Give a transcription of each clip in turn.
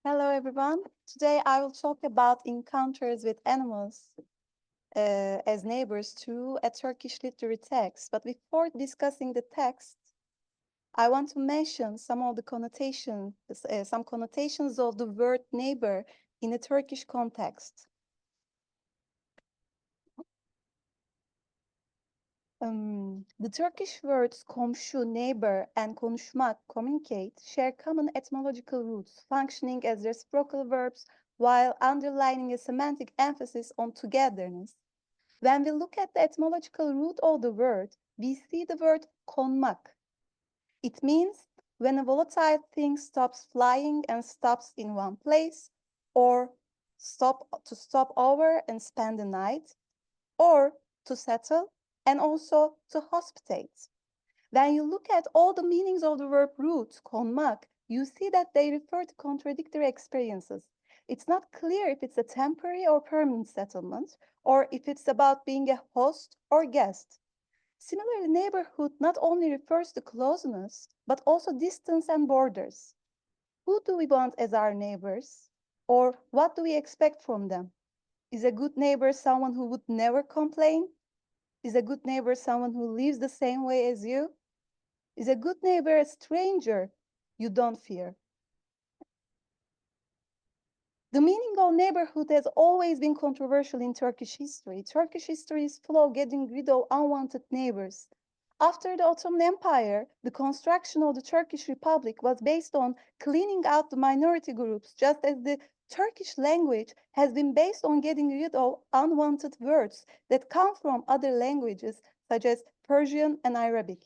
Hello, everyone. Today I will talk about encounters with animals as neighbors through a Turkish literary text. But before discussing the text, I want to mention some of the some connotations of the word neighbor in a Turkish context. The Turkish words komşu, neighbor, and konuşmak, communicate, share common etymological roots, functioning as reciprocal verbs while underlining a semantic emphasis on togetherness. When we look at the etymological root of the word, we see the word konmak. It means when a volatile thing stops flying and stops in one place, or to stop over and spend the night, or to settle, and also to hospitate. When you look at all the meanings of the verb root, konmak, you see that they refer to contradictory experiences. It's not clear if it's a temporary or permanent settlement, or if it's about being a host or guest. Similarly, neighborhood not only refers to closeness, but also distance and borders. Who do we want as our neighbors? Or what do we expect from them? Is a good neighbor someone who would never complain? Is a good neighbor someone who lives the same way as you? Is a good neighbor a stranger you don't fear? The meaning of neighborhood has always been controversial in Turkish history. Turkish history is full of getting rid of unwanted neighbors. After the Ottoman Empire, the construction of the Turkish Republic was based on cleaning out the minority groups, just as the Turkish language has been based on getting rid of unwanted words that come from other languages, such as Persian and Arabic.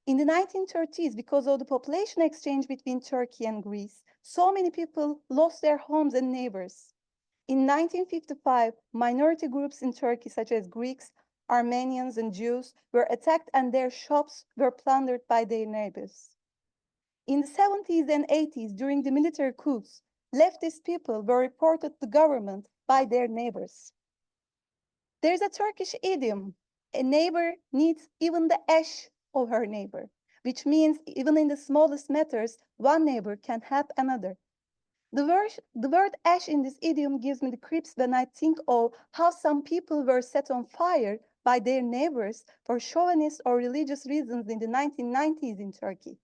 In the 1930s, because of the population exchange between Turkey and Greece, so many people lost their homes and neighbors. In 1955, minority groups in Turkey, such as Greeks, Armenians, and Jews, were attacked and their shops were plundered by their neighbors. In the 70s and 80s, during the military coups, leftist people were reported to government by their neighbors. There's a Turkish idiom, a neighbor needs even the ash of her neighbor, which means even in the smallest matters, one neighbor can help another. The word ash in this idiom gives me the creeps when I think of how some people were set on fire by their neighbors for chauvinist or religious reasons in the 1990s in Turkey.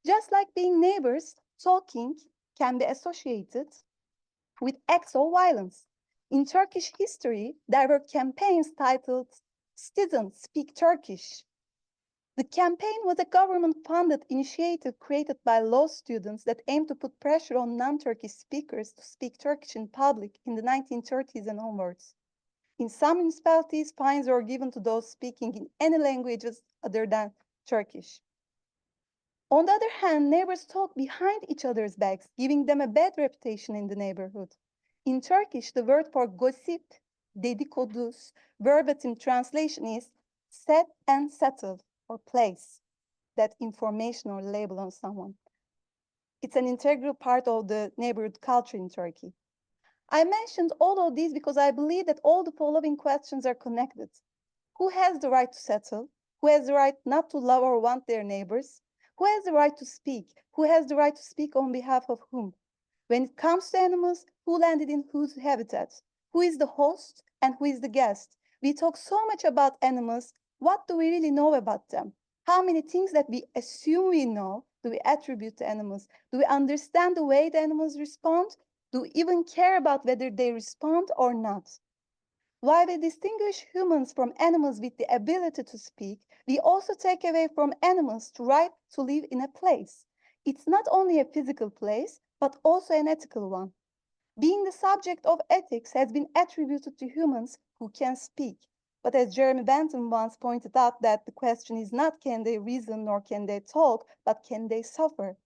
Just like being neighbors, talking can be associated with acts of violence. In Turkish history, there were campaigns titled Citizens Speak Turkish. The campaign was a government-funded initiative created by law students that aimed to put pressure on non-Turkish speakers to speak Turkish in public in the 1930s and onwards. In some municipalities, fines were given to those speaking in any languages other than Turkish. On the other hand, neighbors talk behind each other's backs, giving them a bad reputation in the neighborhood. In Turkish, the word for gossip, dedikodus, verbatim translation is set and settle, or place that information or label on someone. It's an integral part of the neighborhood culture in Turkey. I mentioned all of these because I believe that all the following questions are connected. Who has the right to settle? Who has the right not to love or want their neighbors? Who has the right to speak? Who has the right to speak on behalf of whom? When it comes to animals, who landed in whose habitat? Who is the host and who is the guest? We talk so much about animals. What do we really know about them? How many things that we assume we know do we attribute to animals? Do we understand the way the animals respond? Do we even care about whether they respond or not? While we distinguish humans from animals with the ability to speak, we also take away from animals the right to live in a place. It's not only a physical place, but also an ethical one. Being the subject of ethics has been attributed to humans who can speak. But as Jeremy Bentham once pointed out, that the question is not can they reason nor can they talk, but can they suffer?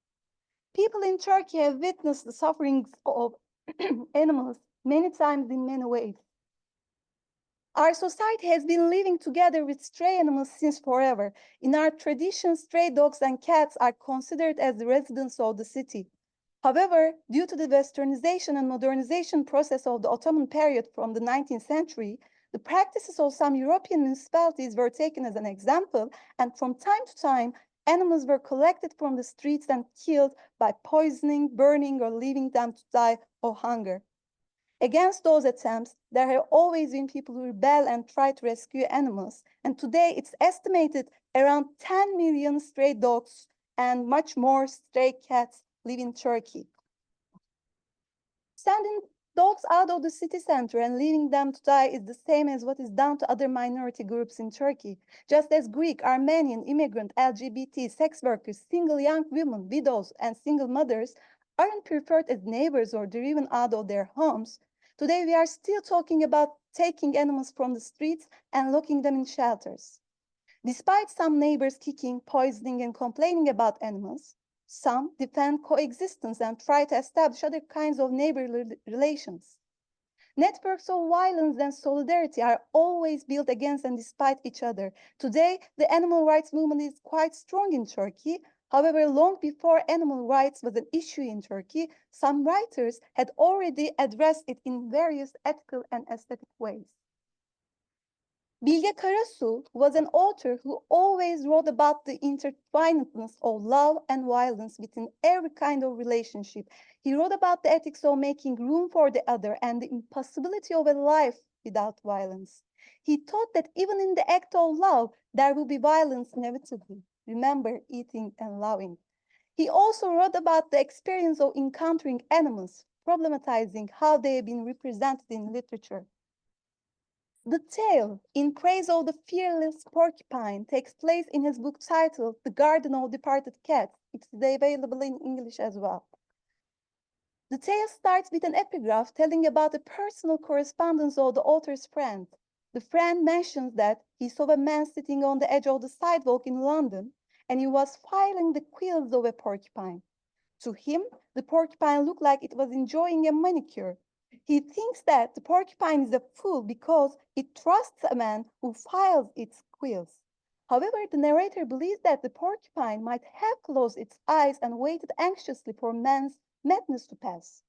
People in Turkey have witnessed the sufferings of animals many times in many ways. Our society has been living together with stray animals since forever. In our tradition, stray dogs and cats are considered as the residents of the city. However, due to the westernization and modernization process of the Ottoman period from the 19th century, the practices of some European municipalities were taken as an example, and from time to time, Animals were collected from the streets and killed by poisoning, burning, or leaving them to die of hunger. Against those attempts, there have always been people who rebel and try to rescue animals. And today it's estimated around 10 million stray dogs and much more stray cats live in Turkey. Sending dogs out of the city center and leaving them to die is the same as what is done to other minority groups in Turkey. Just as Greek, Armenian, immigrant, LGBT, sex workers, single young women, widows, and single mothers aren't preferred as neighbors or driven out of their homes, today we are still talking about taking animals from the streets and locking them in shelters. Despite some neighbors kicking, poisoning, and complaining about animals, some defend coexistence and try to establish other kinds of neighborly relations. Networks of violence and solidarity are always built against and despite each other. Today, the animal rights movement is quite strong in Turkey. However, long before animal rights was an issue in Turkey, some writers had already addressed it in various ethical and aesthetic ways. Bilge Karasu was an author who always wrote about the intertwinedness of love and violence within every kind of relationship. He wrote about the ethics of making room for the other and the impossibility of a life without violence. He taught that even in the act of love, there will be violence inevitably. Remember eating and loving. He also wrote about the experience of encountering animals, problematizing how they have been represented in literature. The tale, In Praise of the Fearless Porcupine, takes place in his book titled The Garden of Departed Cats. It's available in English as well. The tale starts with an epigraph telling about a personal correspondence of the author's friend. The friend mentions that he saw a man sitting on the edge of the sidewalk in London, and he was filing the quills of a porcupine. To him, the porcupine looked like it was enjoying a manicure. He thinks that the porcupine is a fool because it trusts a man who files its quills. However, the narrator believes that the porcupine might have closed its eyes and waited anxiously for man's madness to pass.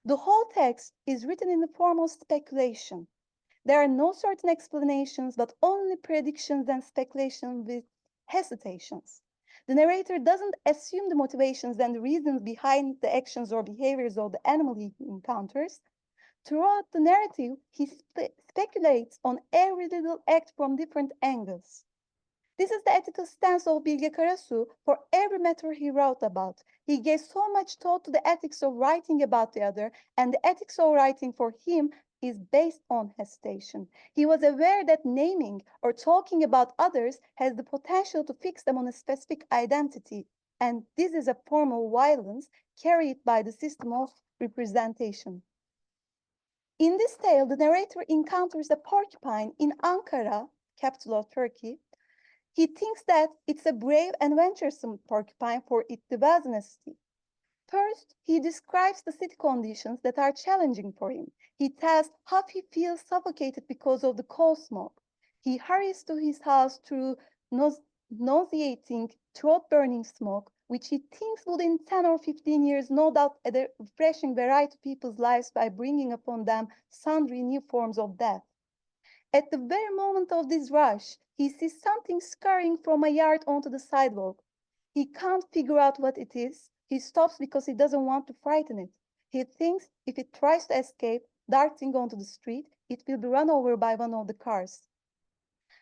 The whole text is written in the form of speculation. There are no certain explanations, but only predictions and speculation with hesitations. The narrator doesn't assume the motivations and the reasons behind the actions or behaviors of the animal he encounters. Throughout the narrative, he speculates on every little act from different angles. This is the ethical stance of Bilge Karasu for every matter he wrote about. He gave so much thought to the ethics of writing about the other, and the ethics of writing for him is based on hesitation. He was aware that naming or talking about others has the potential to fix them on a specific identity, and this is a form of violence carried by the system of representation. In this tale, the narrator encounters a porcupine in Ankara, capital of Turkey. He thinks that it's a brave and venturesome porcupine for it dwells in a city. First, he describes the city conditions that are challenging for him. He tells how he feels suffocated because of the coal smoke. He hurries to his house through nauseating, throat-burning smoke, which he thinks would in 10 or 15 years no doubt add a refreshing variety to people's lives by bringing upon them sundry new forms of death. At the very moment of this rush, he sees something scurrying from a yard onto the sidewalk. He can't figure out what it is. He stops because he doesn't want to frighten it. He thinks if it tries to escape, darting onto the street, it will be run over by one of the cars.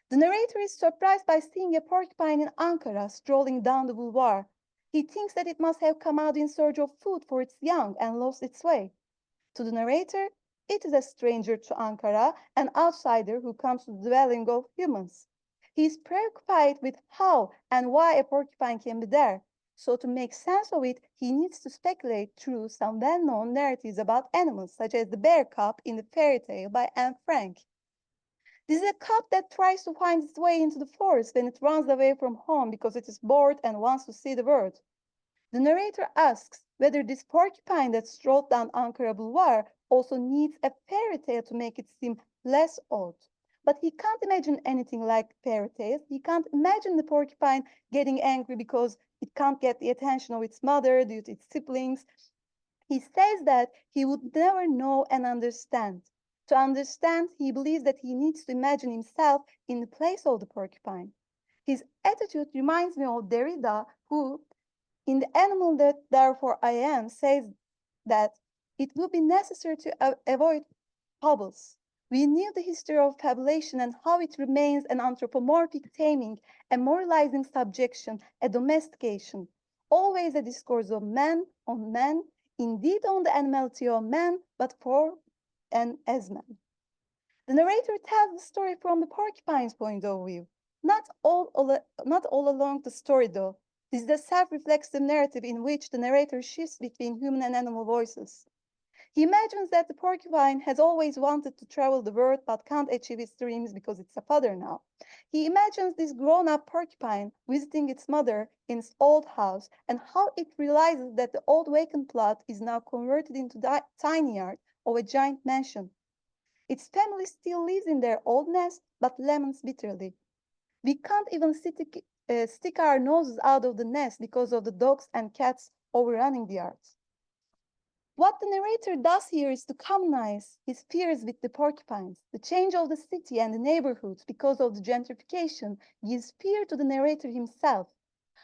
The narrator is surprised by seeing a porcupine in Ankara strolling down the boulevard. He thinks that it must have come out in search of food for its young and lost its way. To the narrator, it is a stranger to Ankara, an outsider who comes to the dwelling of humans. He is preoccupied with how and why a porcupine can be there. So to make sense of it, he needs to speculate through some well-known narratives about animals, such as the bear cub in the fairy tale by Anne Frank. This is a cub that tries to find its way into the forest when it runs away from home because it is bored and wants to see the world. The narrator asks whether this porcupine that strolled down Ankara Boulevard also needs a fairy tale to make it seem less odd. But he can't imagine anything like fairy tales. He can't imagine the porcupine getting angry because it can't get the attention of its mother due to its siblings. He says that he would never know and understand. To understand, he believes that he needs to imagine himself in the place of the porcupine. His attitude reminds me of Derrida, who, in The Animal That Therefore I Am, says that it would be necessary to avoid fables. We knew the history of fabulation and how it remains an anthropomorphic taming, a moralizing subjection, a domestication, always a discourse of man on man, indeed on the animality of man, but for and as man. The narrator tells the story from the porcupine's point of view. Not all along the story, though. This is a self-reflexive narrative in which the narrator shifts between human and animal voices. He imagines that the porcupine has always wanted to travel the world but can't achieve its dreams because it's a father now. He imagines this grown-up porcupine visiting its mother in its old house and how it realizes that the old vacant plot is now converted into the tiny yard of a giant mansion. Its family still lives in their old nest but laments bitterly. We can't even stick our noses out of the nest because of the dogs and cats overrunning the yard. What the narrator does here is to commonize his fears with the porcupines. The change of the city and the neighborhoods because of the gentrification gives fear to the narrator himself.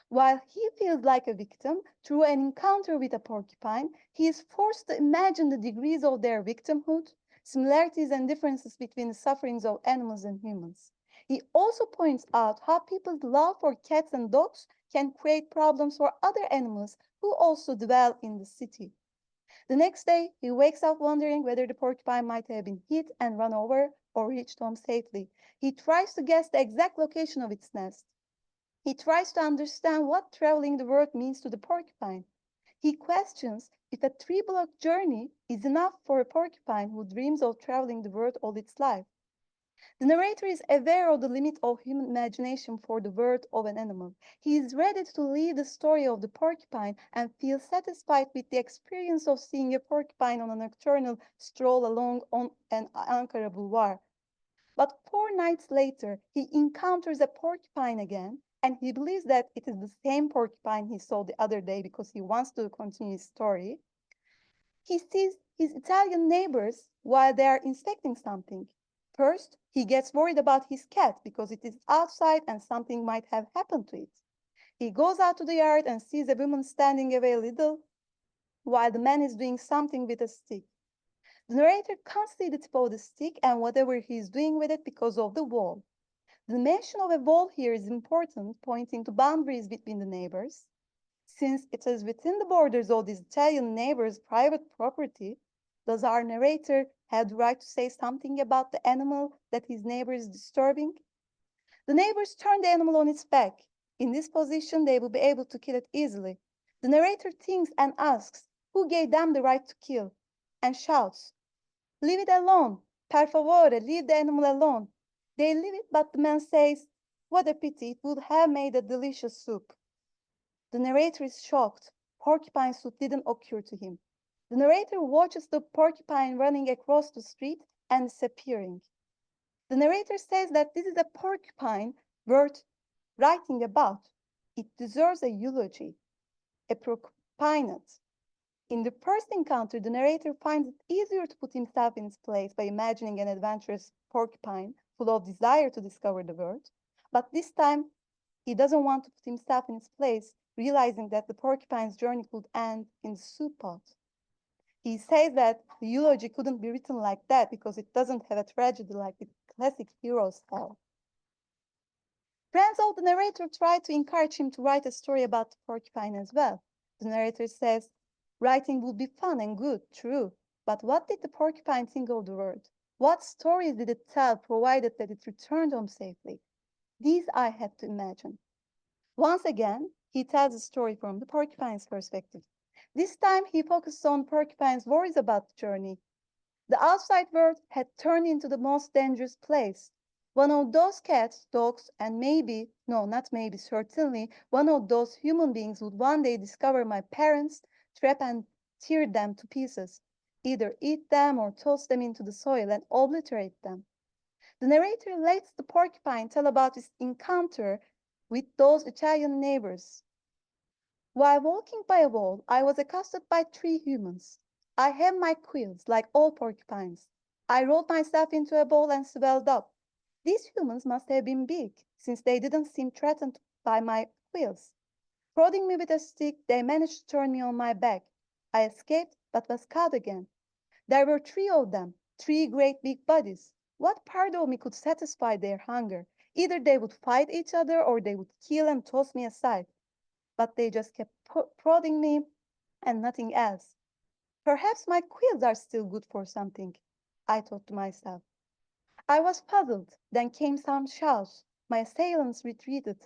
While he feels like a victim through an encounter with a porcupine, he is forced to imagine the degrees of their victimhood, similarities and differences between the sufferings of animals and humans. He also points out how people's love for cats and dogs can create problems for other animals who also dwell in the city. The next day, he wakes up wondering whether the porcupine might have been hit and run over or reached home safely. He tries to guess the exact location of its nest. He tries to understand what traveling the world means to the porcupine. He questions if a 3-block journey is enough for a porcupine who dreams of traveling the world all its life. The narrator is aware of the limit of human imagination for the world of an animal. He is ready to leave the story of the porcupine and feels satisfied with the experience of seeing a porcupine on a nocturnal stroll along on an Ankara boulevard. But 4 nights later, he encounters a porcupine again, and he believes that it is the same porcupine he saw the other day because he wants to continue his story. He sees his Italian neighbors while they are inspecting something. First, he gets worried about his cat because it is outside and something might have happened to it. He goes out to the yard and sees a woman standing away a little while the man is doing something with a stick. The narrator can't see the tip of the stick and whatever he is doing with it because of the wall. The mention of a wall here is important, pointing to boundaries between the neighbors. Since it is within the borders of this Italian neighbor's private property, does our narrator have the right to say something about the animal that his neighbor is disturbing? The neighbors turn the animal on its back. In this position, they will be able to kill it easily. The narrator thinks and asks, who gave them the right to kill? And shouts, leave it alone. Per favore, leave the animal alone. They leave it, but the man says, what a pity, it would have made a delicious soup. The narrator is shocked. Porcupine soup didn't occur to him. The narrator watches the porcupine running across the street and disappearing. The narrator says that this is a porcupine worth writing about. It deserves a eulogy, a porcupinate. In the first encounter, the narrator finds it easier to put himself in its place by imagining an adventurous porcupine full of desire to discover the world. But this time, he doesn't want to put himself in its place, realizing that the porcupine's journey could end in the soup pot. He says that the eulogy couldn't be written like that because it doesn't have a tragedy like the classic heroes have. Friends of the narrator try to encourage him to write a story about the porcupine as well. The narrator says, writing would be fun and good, true, but what did the porcupine think of the world? What stories did it tell, provided that it returned home safely? These I had to imagine. Once again, he tells the story from the porcupine's perspective. This time, he focuses on porcupine's worries about the journey. The outside world had turned into the most dangerous place. One of those cats, dogs, and maybe, no, not maybe, certainly, one of those human beings would one day discover my parents, trap and tear them to pieces, either eat them or toss them into the soil and obliterate them. The narrator lets the porcupine tell about his encounter with those Italian neighbors. While walking by a wall, I was accosted by 3 humans. I have my quills, like all porcupines. I rolled myself into a ball and swelled up. These humans must have been big. since they didn't seem threatened by my quills. Prodding me with a stick, they managed to turn me on my back. I escaped, but was caught again. There were three of them, three great big bodies. What part of me could satisfy their hunger? Either they would fight each other or they would kill and toss me aside. But they just kept prodding me and nothing else. Perhaps my quills are still good for something, I thought to myself. I was puzzled. Then came some shouts. My assailants retreated.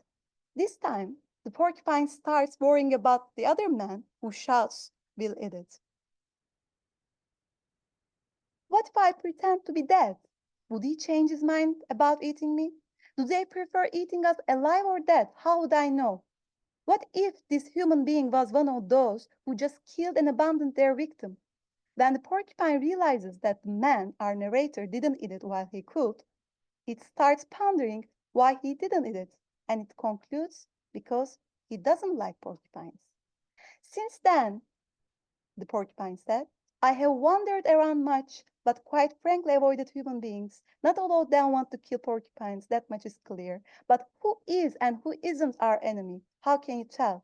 This time, the porcupine starts worrying about the other man who shouts, "We'll eat it." What if I pretend to be dead? Would he change his mind about eating me? Do they prefer eating us alive or dead? How would I know? What if this human being was one of those who just killed and abandoned their victim? When the porcupine realizes that the man, our narrator, didn't eat it while he could, it starts pondering why he didn't eat it, and it concludes because he doesn't like porcupines. Since then, the porcupine said, I have wandered around much, but quite frankly avoided human beings. Not all of them want to kill porcupines, that much is clear. But who is and who isn't our enemy? How can you tell?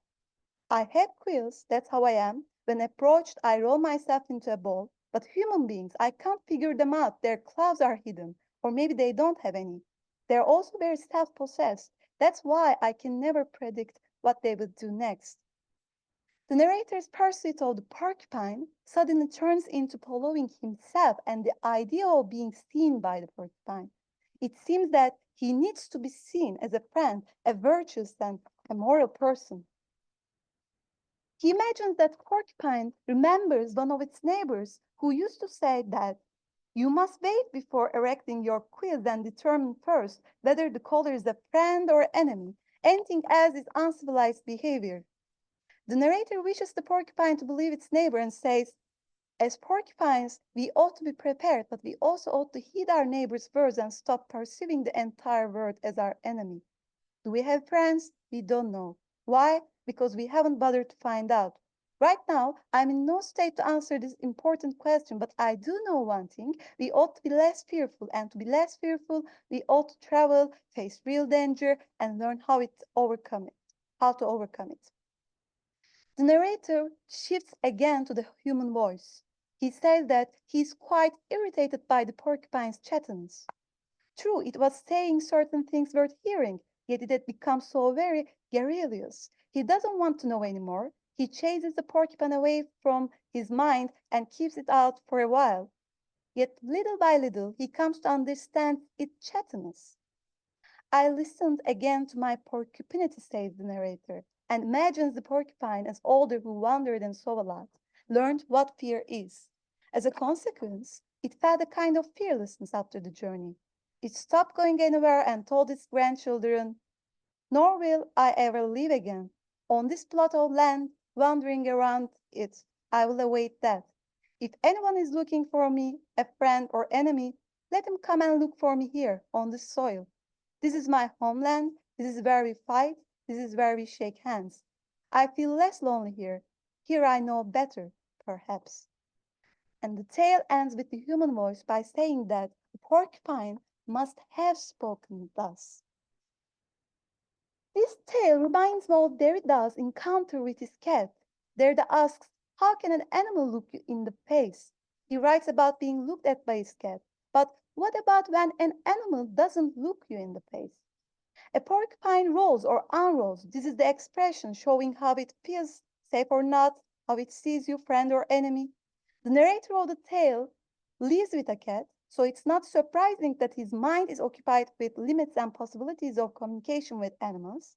I have quills, that's how I am. When approached, I roll myself into a ball. But human beings, I can't figure them out. Their claws are hidden, or maybe they don't have any. They're also very self-possessed. That's why I can never predict what they will do next. The narrator's pursuit of the porcupine suddenly turns into following himself and the idea of being seen by the porcupine. It seems that he needs to be seen as a friend, a virtuous and a moral person. He imagines that porcupine remembers one of its neighbors who used to say that you must wait before erecting your quills and determine first whether the caller is a friend or enemy. Anything else is uncivilized behavior. The narrator wishes the porcupine to believe its neighbor and says, as porcupines, we ought to be prepared, but we also ought to heed our neighbor's words and stop perceiving the entire world as our enemy. Do we have friends? We don't know. Why? Because we haven't bothered to find out. Right now, I'm in no state to answer this important question, but I do know one thing. We ought to be less fearful, and to be less fearful, we ought to travel, face real danger, and learn how to overcome it. The narrator shifts again to the human voice. He says that he is quite irritated by the porcupine's chattiness. True, it was saying certain things worth hearing, yet it had become so very garrulous. He doesn't want to know anymore. He chases the porcupine away from his mind and keeps it out for a while. Yet little by little he comes to understand its chattiness. I listened again to my porcupinity, says the narrator, and imagines the porcupine as older who wandered and saw a lot, learned what fear is. As a consequence, it felt a kind of fearlessness after the journey. It stopped going anywhere and told its grandchildren, nor will I ever live again. On this plot of land, wandering around it, I will await death. If anyone is looking for me, a friend or enemy, let him come and look for me here, on this soil. This is my homeland. This is where we fight. This is where we shake hands. I feel less lonely here. Here I know better, perhaps. And the tale ends with the human voice by saying that the porcupine must have spoken thus. This tale reminds me of Derrida's encounter with his cat. Derrida asks, how can an animal look you in the face? He writes about being looked at by his cat. But what about when an animal doesn't look you in the face? A porcupine rolls or unrolls. This is the expression showing how it feels, safe or not, how it sees you, friend or enemy. The narrator of the tale lives with a cat, so it's not surprising that his mind is occupied with limits and possibilities of communication with animals.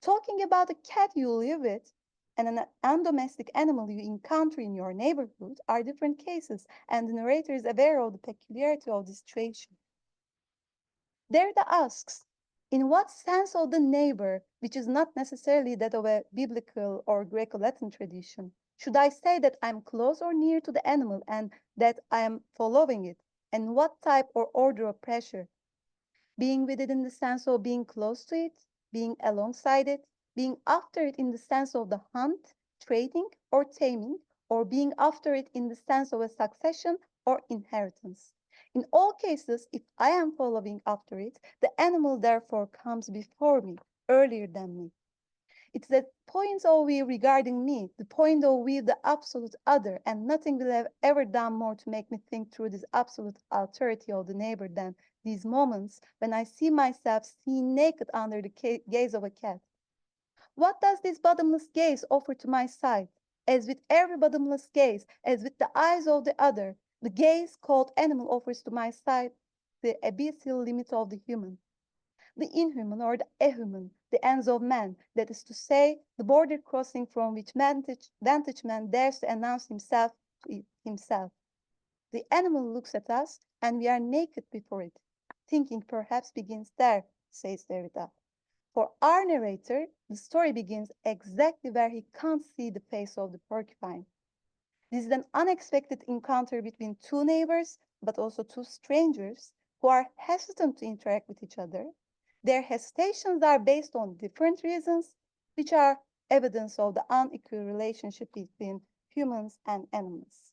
Talking about a cat you live with and an undomestic animal you encounter in your neighborhood are different cases, and the narrator is aware of the peculiarity of the situation. Derrida asks, in what sense of the neighbor, which is not necessarily that of a biblical or Greco-Latin tradition, should I say that I'm close or near to the animal and that I am following it? And what type or order of pressure? Being with it in the sense of being close to it, being alongside it, being after it in the sense of the hunt, trading, or taming, or being after it in the sense of a succession or inheritance. In all cases, if I am following after it, the animal therefore comes before me, earlier than me. It's the point of view regarding me, the point of view, the absolute other, and nothing will have ever done more to make me think through this absolute authority of the neighbor than these moments when I see myself seen naked under the gaze of a cat. What does this bottomless gaze offer to my sight? As with every bottomless gaze, as with the eyes of the other, the gaze called animal offers to my sight the abyssal limit of the human, the inhuman or the ahuman, the ends of man, that is to say, the border crossing from which vantage man dares to announce himself to himself. The animal looks at us, and we are naked before it. Thinking perhaps begins there, says Derrida. For our narrator, the story begins exactly where he can't see the face of the porcupine. This is an unexpected encounter between two neighbors, but also two strangers who are hesitant to interact with each other. Their hesitations are based on different reasons, which are evidence of the unequal relationship between humans and animals.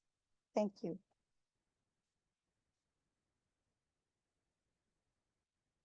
Thank you.